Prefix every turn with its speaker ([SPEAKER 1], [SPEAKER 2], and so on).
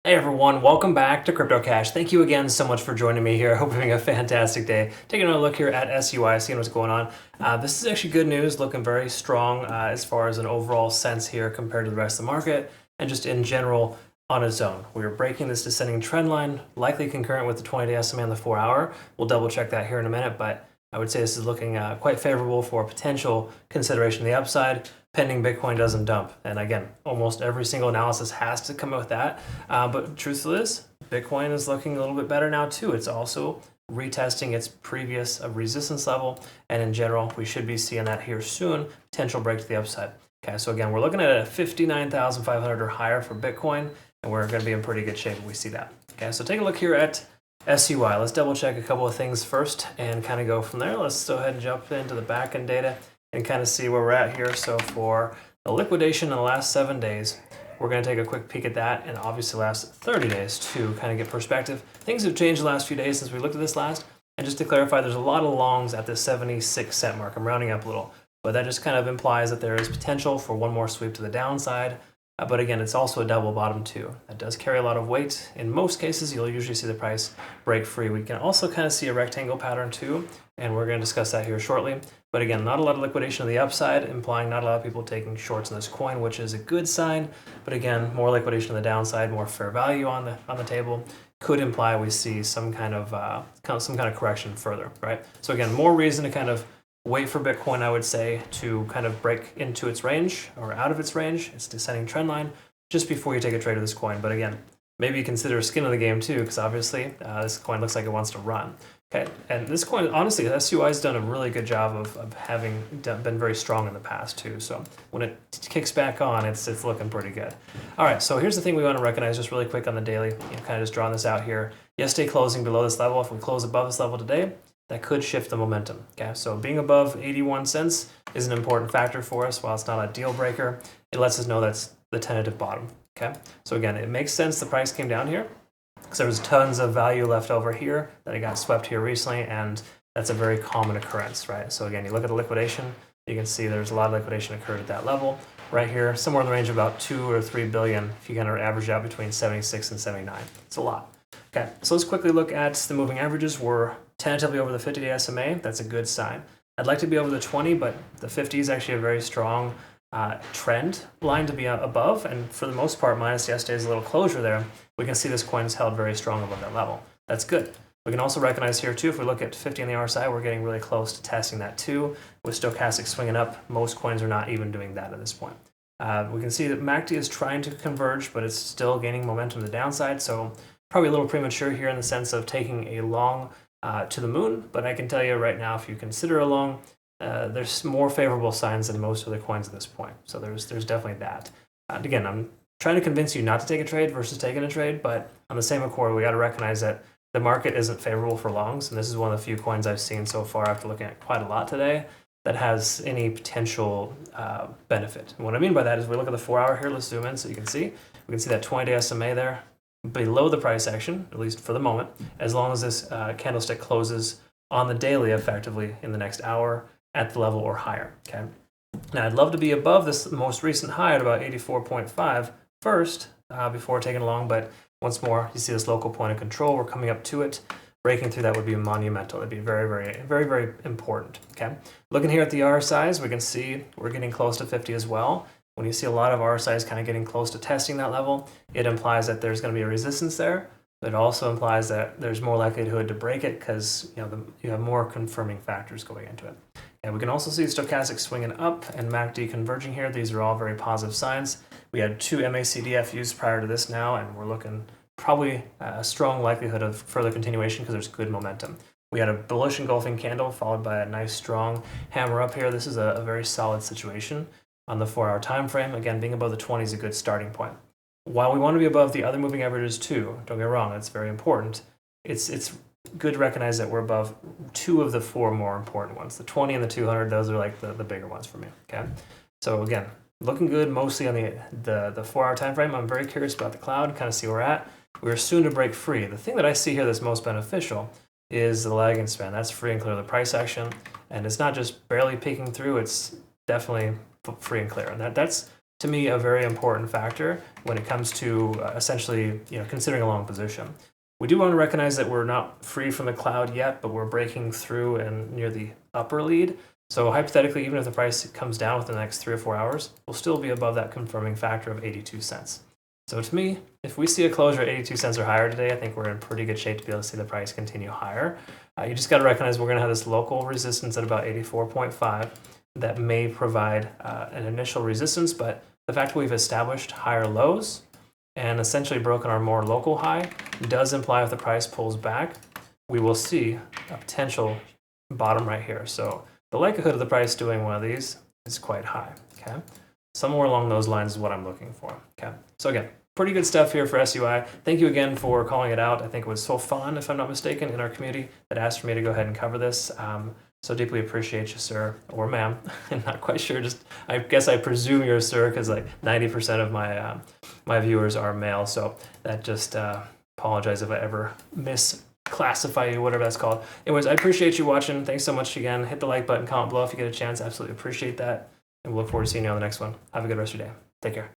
[SPEAKER 1] Hey everyone, welcome back to CryptoCache. Thank you again so much for joining me here. I hope you're having a fantastic day. Taking a look here at SUI, seeing what's going on. This is actually good news, looking very strong as far as an overall sense here compared to the rest of the market and just in general on its own. We are breaking this descending trend line, likely concurrent with the 20-day SMA on the 4-hour. We'll double check that here in a minute, but I would say this is looking quite favorable for potential consideration of the upside, pending Bitcoin doesn't dump. And again, almost every single analysis has to come out with that. But truth is, Bitcoin is looking a little bit better now too. It's also retesting its previous resistance level. And in general, we should be seeing that here soon, potential break to the upside. Okay, so again, we're looking at a 59,500 or higher for Bitcoin, and we're going to be in pretty good shape if we see that. Okay, so take a look here at SUI. Let's double check a couple of things first and kind of go from there. Let's go ahead and jump into the backend data and kind of see where we're at here. So for the liquidation in the last 7 days, we're going to take a quick peek at that, and obviously the last 30 days to kind of get perspective. Things have changed the last few days since we looked at this last, and just to clarify, there's a lot of longs at the 76-cent mark. I'm rounding up a little, but that just kind of implies that there is potential for one more sweep to the downside. But again, it's also a double bottom too. That does carry a lot of weight. In most cases, you'll usually see the price break free. We can also kind of see a rectangle pattern too, and we're going to discuss that here shortly. But again, not a lot of liquidation on the upside, implying not a lot of people taking shorts in this coin, which is a good sign. But again, more liquidation on the downside, more fair value on the table could imply we see some kind of correction further, right? So again, more reason to kind of wait for Bitcoin, I would say, to kind of break into its range or out of its range, its descending trend line, just before you take a trade of this coin. But again, maybe consider skin in the game too, because obviously this coin looks like it wants to run. Okay, and this coin, honestly, SUI has done a really good job of having been very strong in the past too. So when it kicks back on, it's looking pretty good. All right, so here's the thing we want to recognize just really quick on the daily. Kind of just drawing this out here. Yesterday closing below this level. If we close above this level today, that could shift the momentum. Okay, so being above 81 cents is an important factor for us. While it's not a deal breaker, it lets us know that's the tentative bottom. Okay, so again, it makes sense the price came down here because there was tons of value left over here that it got swept here recently, and that's a very common occurrence, right? So again, you look at the liquidation, you can see there's a lot of liquidation occurred at that level right here, somewhere in the range of about 2 or 3 billion if you kind of average out between 76 and 79. It's a lot. Okay, so let's quickly look at the moving averages. We're tentatively over the 50-day SMA. That's a good sign. I'd like to be over the 20, but the 50 is actually a very strong trend line to be above, and for the most part, minus yesterday's little closure there, we can see this coin is held very strong above that level. That's good. We can also recognize here too, if we look at 50 on the RSI, we're getting really close to testing that too. With stochastic swinging up, most coins are not even doing that at this point. We can see that MACD is trying to converge, but it's still gaining momentum to the downside, so probably a little premature here in the sense of taking a long to the moon, but I can tell you right now, if you consider a long, there's more favorable signs than most other coins at this point. So there's definitely that. Again, I'm trying to convince you not to take a trade versus taking a trade, but on the same accord, we got to recognize that the market isn't favorable for longs, and this is one of the few coins I've seen so far after looking at quite a lot today that has any potential benefit. And what I mean by that is we look at the 4-hour here. Let's zoom in so you can see. We can see that 20-day SMA there below the price action, at least for the moment, as long as this candlestick closes on the daily effectively in the next hour at the level or higher. Okay. Now I'd love to be above this most recent high at about 84.5 first before taking along, but once more, you see this local point of control. We're coming up to it. Breaking through that would be monumental. It'd be very, very, very, very important. Okay. Looking here at the RSIs, we can see we're getting close to 50 as well. When you see a lot of RSIs kind of getting close to testing that level, it implies that there's going to be a resistance there. But it also implies that there's more likelihood to break it because you have more confirming factors going into it. And we can also see stochastic swinging up and MACD converging here. These are all very positive signs. We had 2 MACD FUs prior to this now, and we're looking probably a strong likelihood of further continuation because there's good momentum. We had a bullish engulfing candle followed by a nice strong hammer up here. This is a very solid situation on the 4-hour time frame. Again, being above the 20 is a good starting point. While we want to be above the other moving averages too, don't get me wrong, that's very important. It's good to recognize that we're above 2 of the 4 more important ones. The 20 and the 200, those are like the bigger ones for me. Okay, so again, looking good mostly on the 4-hour time frame. I'm very curious about the cloud, kind of see where we're at. We're soon to break free. The thing that I see here that's most beneficial is the lagging span. That's free and clear of the price action, and it's not just barely peeking through, it's definitely free and clear. And that's to me, a very important factor when it comes to essentially, considering a long position. We do want to recognize that we're not free from the cloud yet, but we're breaking through and near the upper lead. So hypothetically, even if the price comes down within the next 3 or 4 hours, we'll still be above that confirming factor of 82 cents. So to me, if we see a closure at 82 cents or higher today, I think we're in pretty good shape to be able to see the price continue higher. You just got to recognize we're going to have this local resistance at about 84.5 that may provide an initial resistance, but the fact that we've established higher lows and essentially broken our more local high does imply if the price pulls back, we will see a potential bottom right here. So the likelihood of the price doing one of these is quite high, okay? Somewhere along those lines is what I'm looking for, okay? So again, pretty good stuff here for SUI. Thank you again for calling it out. I think it was so fun, if I'm not mistaken, in our community that asked for me to go ahead and cover this. So deeply appreciate you, sir, or ma'am. I'm not quite sure. Just I guess I presume you're a sir because like 90% of my viewers are male. So that just apologize if I ever misclassify you, whatever that's called. Anyways, I appreciate you watching. Thanks so much again. Hit the like button, comment below if you get a chance. Absolutely appreciate that. And we'll look forward to seeing you on the next one. Have a good rest of your day. Take care.